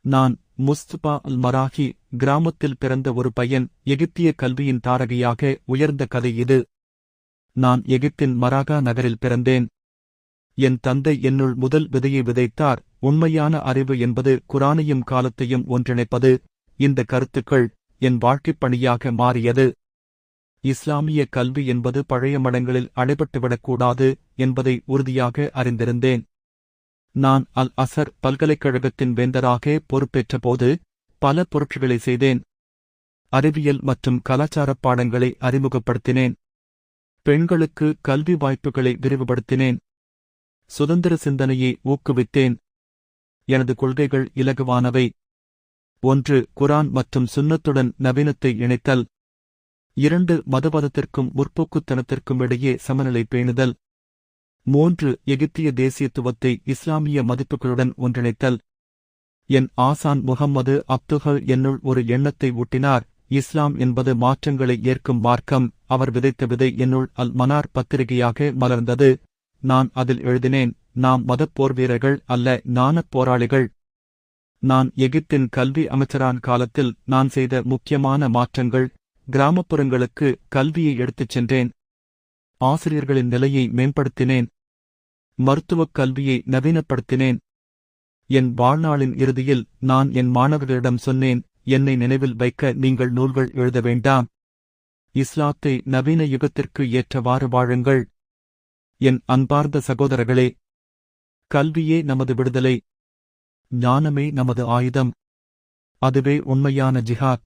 நான் முஸ்தபா அல் மராஹி கிராமத்தில் பிறந்த ஒரு பையன். எகிப்திய கல்வியின் தாரகையாக உயர்ந்த கதை இது. நான் எகிப்தின் மராகா நகரில் பிறந்தேன். என் தந்தை என்னுள் முதல் விதையை விதைத்தார். உண்மையான அறிவு என்பது குரானையும் காலத்தையும் ஒன்றிணைப்பது. இந்த கருத்துக்கள் என் வாழ்க்கைப் பணியாக மாறியது. இஸ்லாமிய கல்வி என்பது பழைய மடங்களில் அடைபட்டுவிடக்கூடாது என்பதை உறுதியாக அறிந்திருந்தேன். நான் அல் அசர் பல்கலைக்கழகத்தின் வேந்தராக பொறுப்பேற்றபோது பல புரட்சிகளை செய்தேன். அறிவியல் மற்றும் கலாச்சாரப் பாடங்களை அறிமுகப்படுத்தினேன். பெண்களுக்கு கல்வி வாய்ப்புகளை விரிவுபடுத்தினேன். சுதந்திர சிந்தனையை ஊக்குவித்தேன். எனது கொள்கைகள் இலகுவானவை. 1. குரான் மற்றும் சுன்னத்துடன் நவீனத்தை இணைத்தல். 2. மதவாதத்திற்கும் முற்போக்குத்தனத்திற்கும் இடையே சமநிலை பேணுதல். 3. எகிப்திய தேசியத்துவத்தை இஸ்லாமிய மதிப்புகளுடன் ஒன்றிணைத்தல். என் ஆசான் முகம்மது அப்துஹல் என்னுள் ஒரு எண்ணத்தை ஊட்டினார். இஸ்லாம் என்பது மாற்றங்களை ஏற்கும் மார்க்கம். அவர் விதைத்த விதை என்னுள் அல் மனார் பத்திரிகையாக மலர்ந்தது. நான் அதில் எழுதினேன், நாம் மதப் போர்வீரர்கள் அல்ல, ஞானப் போராளிகள். நான் எகிப்தின் கல்வி அமைச்சரான் காலத்தில் நான் செய்த முக்கியமான மாற்றங்கள். கிராமப்புறங்களுக்கு கல்வியை எடுத்துச் சென்றேன். ஆசிரியர்களின் நிலையை மேம்படுத்தினேன். மருத்துவக் கல்வியை நவீனப்படுத்தினேன். என் வாழ்நாளின் இறுதியில் நான் என் மாணவர்களிடம் சொன்னேன், என்னை நினைவில் வைக்க நீங்கள் நூல்கள் எழுத வேண்டாம். இஸ்லாத்தை நவீன யுகத்திற்கு ஏற்றவாறு வாழுங்கள். என் அன்பார்ந்த சகோதரர்களே, கல்வியே நமது விடுதலை. ஞானமே நமது ஆயுதம். அதுவே உண்மையான ஜிஹாத்.